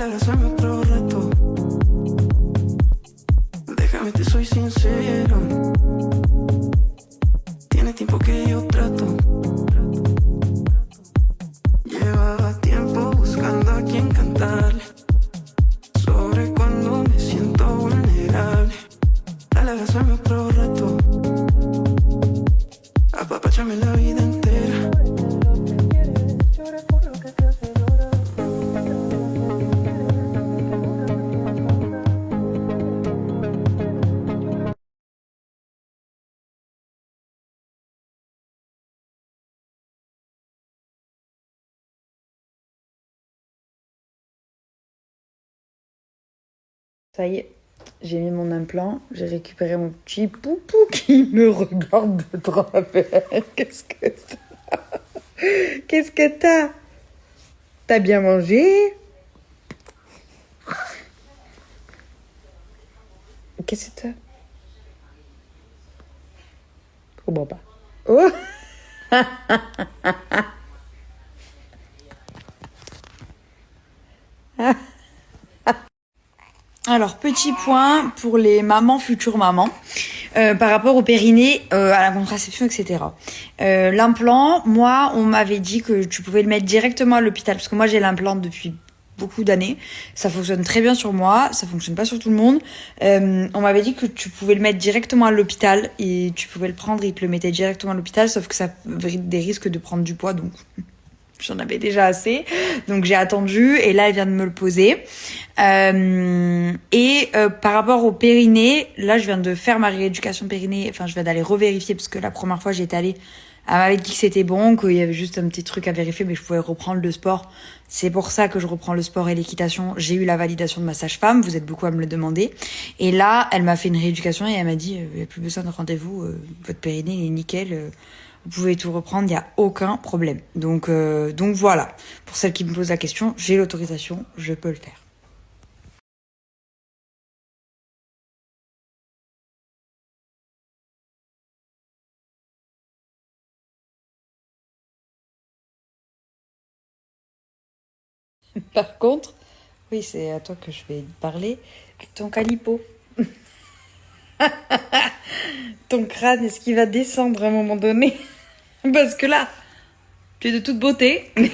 Dale, hazme otro reto. Déjame, te soy sincero. Tiene tiempo que yo trato. Llevaba tiempo buscando a quien cantarle sobre cuando me siento vulnerable. Dale, hazme otro reto. Apapáchame la vida entera. Ça y est, j'ai mis mon implant, j'ai récupéré mon petit poupou qui me regarde de travers. Qu'est-ce que t'as? Qu'est-ce que t'as? T'as bien mangé? Qu'est-ce que t'as? Je comprends pas. Oh! Alors, petit point pour les mamans, futures mamans, par rapport au périnée, à la contraception, etc. L'implant, moi, on m'avait dit que tu pouvais le mettre directement à l'hôpital, parce que moi, j'ai l'implant depuis beaucoup d'années. Ça fonctionne très bien sur moi, ça fonctionne pas sur tout le monde. On m'avait dit que tu pouvais le mettre directement à l'hôpital, et tu pouvais le prendre, et ils te le mettaient directement à l'hôpital, sauf que ça avait des risques de prendre du poids, donc... J'en avais déjà assez, donc j'ai attendu et là elle vient de me le poser. Par rapport au périnée, là je viens de faire ma rééducation périnée, enfin je viens d'aller revérifier parce que la première fois j'étais allée, elle m'avait dit que c'était bon, qu'il y avait juste un petit truc à vérifier mais je pouvais reprendre le sport. C'est pour ça que je reprends le sport et l'équitation. J'ai eu la validation de ma sage-femme, vous êtes beaucoup à me le demander. Et là elle m'a fait une rééducation et elle m'a dit il n'y a plus besoin de rendez-vous, votre périnée il est nickel. Vous pouvez tout reprendre, il n'y a aucun problème. Donc voilà, pour celles qui me posent la question, j'ai l'autorisation, je peux le faire. Par contre, oui, c'est à toi que je vais parler, ton calipo. Ton crâne, est-ce qu'il va descendre à un moment donné? Parce que là, tu es de toute beauté, mais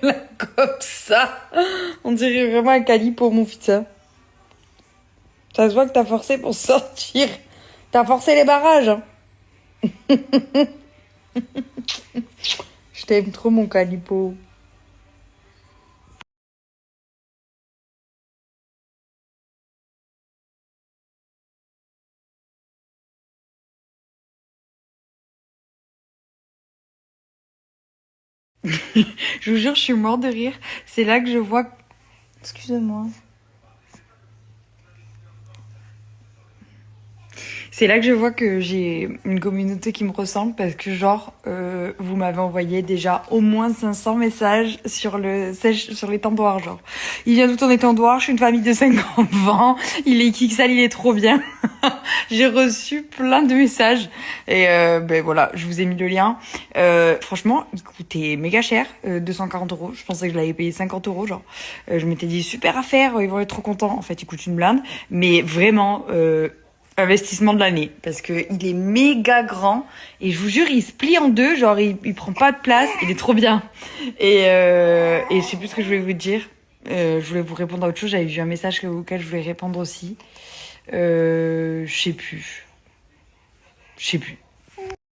là, comme ça, on dirait vraiment un calipo, mon fils. Ça se voit que t'as forcé pour sortir. T'as forcé les barrages. Hein. Je t'aime trop, mon calipo. Je vous jure, je suis mort de rire. C'est là que je vois... Excusez-moi. C'est là que je vois que j'ai une communauté qui me ressemble parce que genre, vous m'avez envoyé déjà au moins 500 messages sur l'étendoir, genre. Il vient tout en étendoir, je suis une famille de 5 enfants, il est XXL, il est trop bien. J'ai reçu plein de messages et ben voilà, je vous ai mis le lien. Franchement, il coûtait méga cher, 240 €. Je pensais que je l'avais payé 50 €, genre. Je m'étais dit super affaire, ils vont être trop contents. En fait, il coûte une blinde, mais vraiment... investissement de l'année parce que il est méga grand et je vous jure il se plie en deux, genre il prend pas de place, il est trop bien et je sais plus ce que je voulais vous dire. Je voulais vous répondre à autre chose, j'avais vu un message auquel je voulais répondre aussi. Je sais plus.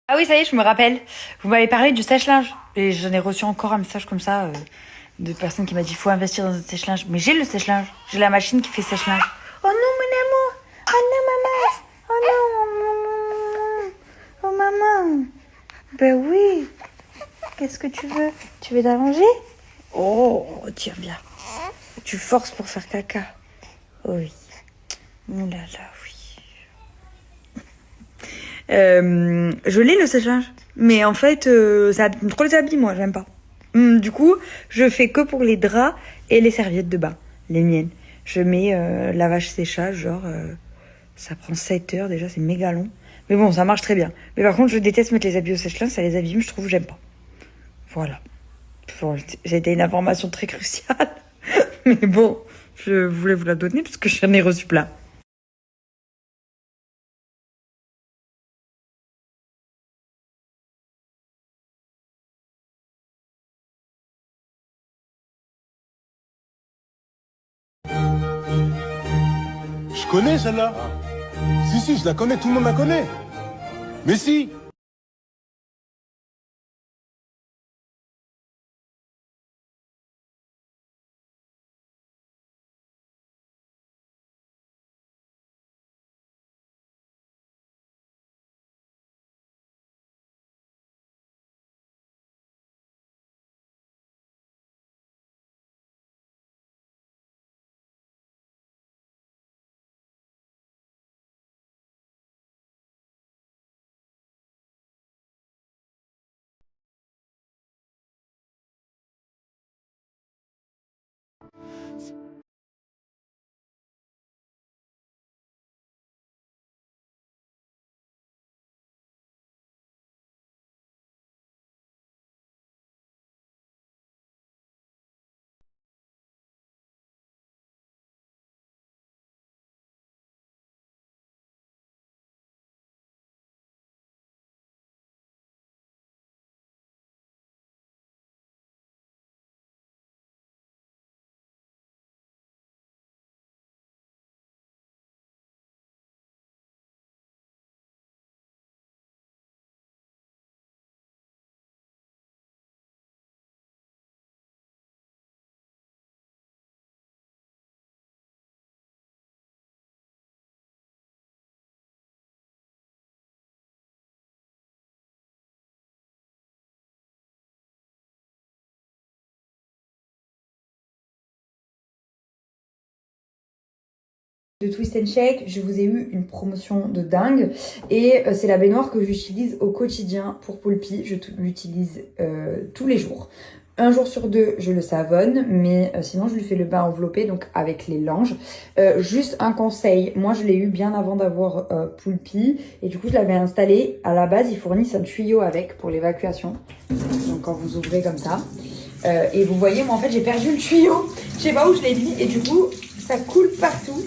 Ah oui, ça y est, je me rappelle. Vous m'avez parlé du sèche-linge et j'en ai reçu encore un message comme ça de personnes qui m'a dit faut investir dans un sèche-linge. Mais j'ai le sèche-linge, j'ai la machine qui fait sèche-linge. Oh non mon amour, oh non maman, oh non, oh maman. Ben oui. Qu'est-ce que tu veux? Tu veux d'allonger? Oh, tiens bien. Tu forces pour faire caca. Oui. Oh là là, oui. Je l'ai le sèche-linge, mais en fait, ça abîme trop les habits, moi, j'aime pas. Du coup, je fais que pour les draps et les serviettes de bain, les miennes. Je mets lavage-séchage, genre, ça prend 7 heures déjà, c'est méga long. Mais bon, ça marche très bien. Mais par contre, je déteste mettre les habits au sèche-linge, ça les abîme, je trouve, j'aime pas. Voilà. Bon, j'ai été une information très cruciale, mais bon, Je voulais vous la donner parce que j'en ai reçu plein. Je connais celle-là. Si, je la connais, tout le monde la connaît. Mais si. De Twist and Shake, je vous ai eu une promotion de dingue et c'est la baignoire que j'utilise au quotidien pour Poulpi. Je l'utilise tous les jours. Un jour sur deux, je le savonne, mais sinon je lui fais le bain enveloppé, donc avec les langes. Juste un conseil, moi je l'ai eu bien avant d'avoir Poulpi et du coup je l'avais installé. À la base, ils fournissent un tuyau avec pour l'évacuation. Donc quand vous ouvrez comme ça, et vous voyez, moi en fait j'ai perdu le tuyau. Je sais pas où je l'ai mis et du coup ça coule partout.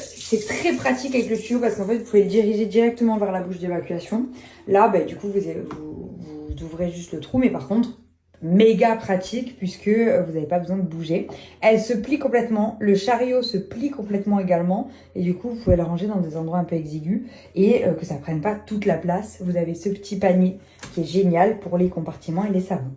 C'est très pratique avec le tuyau parce qu'en fait vous pouvez le diriger directement vers la bouche d'évacuation. Là du coup vous ouvrez juste le trou, mais par contre méga pratique puisque vous n'avez pas besoin de bouger. Elle se plie complètement, le chariot se plie complètement également et du coup vous pouvez le ranger dans des endroits un peu exigus et que ça prenne pas toute la place. Vous avez ce petit panier qui est génial pour les compartiments et les savons.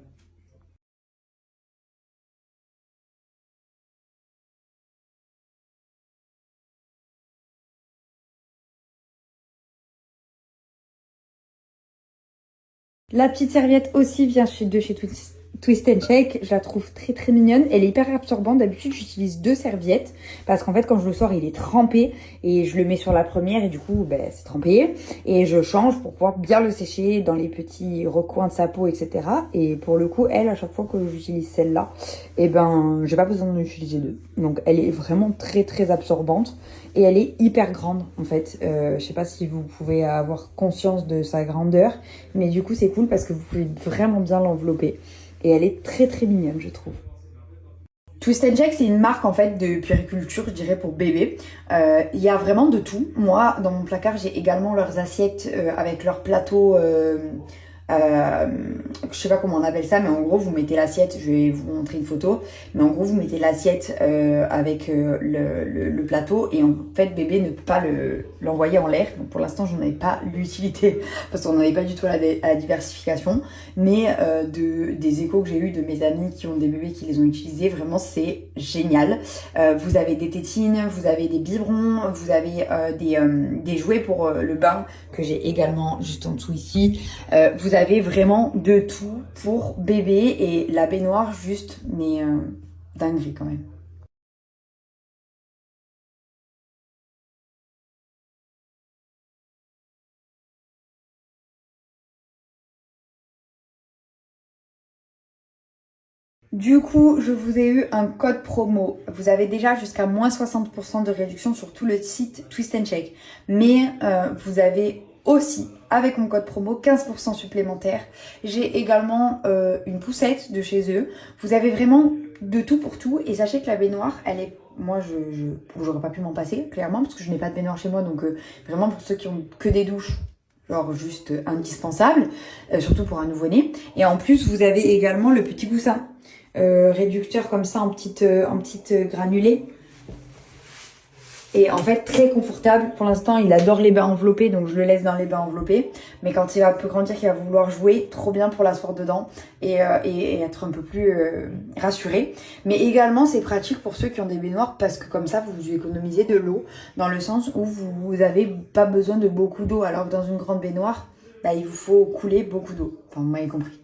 La petite serviette aussi vient de chez Twist and Shake. Je la trouve très très mignonne. Elle est hyper absorbante. D'habitude, j'utilise 2 serviettes parce qu'en fait, quand je le sors, il est trempé et je le mets sur la première et du coup, c'est trempé. Et je change pour pouvoir bien le sécher dans les petits recoins de sa peau, etc. Et pour le coup, elle, à chaque fois que j'utilise celle-là, j'ai pas besoin d'en utiliser 2. Donc, elle est vraiment très très absorbante. Et elle est hyper grande en fait. Je sais pas si vous pouvez avoir conscience de sa grandeur, mais du coup c'est cool parce que vous pouvez vraiment bien l'envelopper. Et elle est très très mignonne, je trouve. Twist and Shake, c'est une marque en fait de puériculture, je dirais, pour bébé. Il y a vraiment de tout. Moi, dans mon placard, j'ai également leurs assiettes avec leurs plateaux. Je sais pas comment on appelle ça, mais en gros vous mettez l'assiette, je vais vous montrer une photo, mais en gros vous mettez l'assiette avec le plateau et en fait bébé ne peut pas l'envoyer en l'air. Donc pour l'instant j'en avais pas l'utilité parce qu'on n'avait pas du tout à la diversification, mais des échos que j'ai eu de mes amis qui ont des bébés qui les ont utilisés, vraiment c'est génial. Vous avez des tétines, vous avez des biberons, vous avez des jouets pour le bain que j'ai également juste en dessous ici. Vous avez vraiment de tout pour bébé et la baignoire juste, mais dinguerie quand même. Du coup, je vous ai eu un code promo. Vous avez déjà jusqu'à moins 60% de réduction sur tout le site Twist and Shake. Mais vous avez aussi, avec mon code promo, 15% supplémentaire. J'ai également une poussette de chez eux. Vous avez vraiment de tout pour tout. Et sachez que la baignoire, elle est... Moi, j'aurais pas pu m'en passer, clairement, parce que je n'ai pas de baignoire chez moi. Donc, vraiment, pour ceux qui ont que des douches, genre juste indispensable, surtout pour un nouveau-né. Et en plus, vous avez également le petit coussin réducteur comme ça en petite granulée. Et en fait, très confortable. Pour l'instant, il adore les bains enveloppés, donc je le laisse dans les bains enveloppés. Mais quand il va un peu grandir, qu'il va vouloir jouer, trop bien pour l'asseoir dedans et être un peu plus rassuré. Mais également, c'est pratique pour ceux qui ont des baignoires parce que comme ça, vous économisez de l'eau dans le sens où vous n'avez pas besoin de beaucoup d'eau. Alors que dans une grande baignoire, bah, il vous faut couler beaucoup d'eau. Enfin, vous m'avez compris.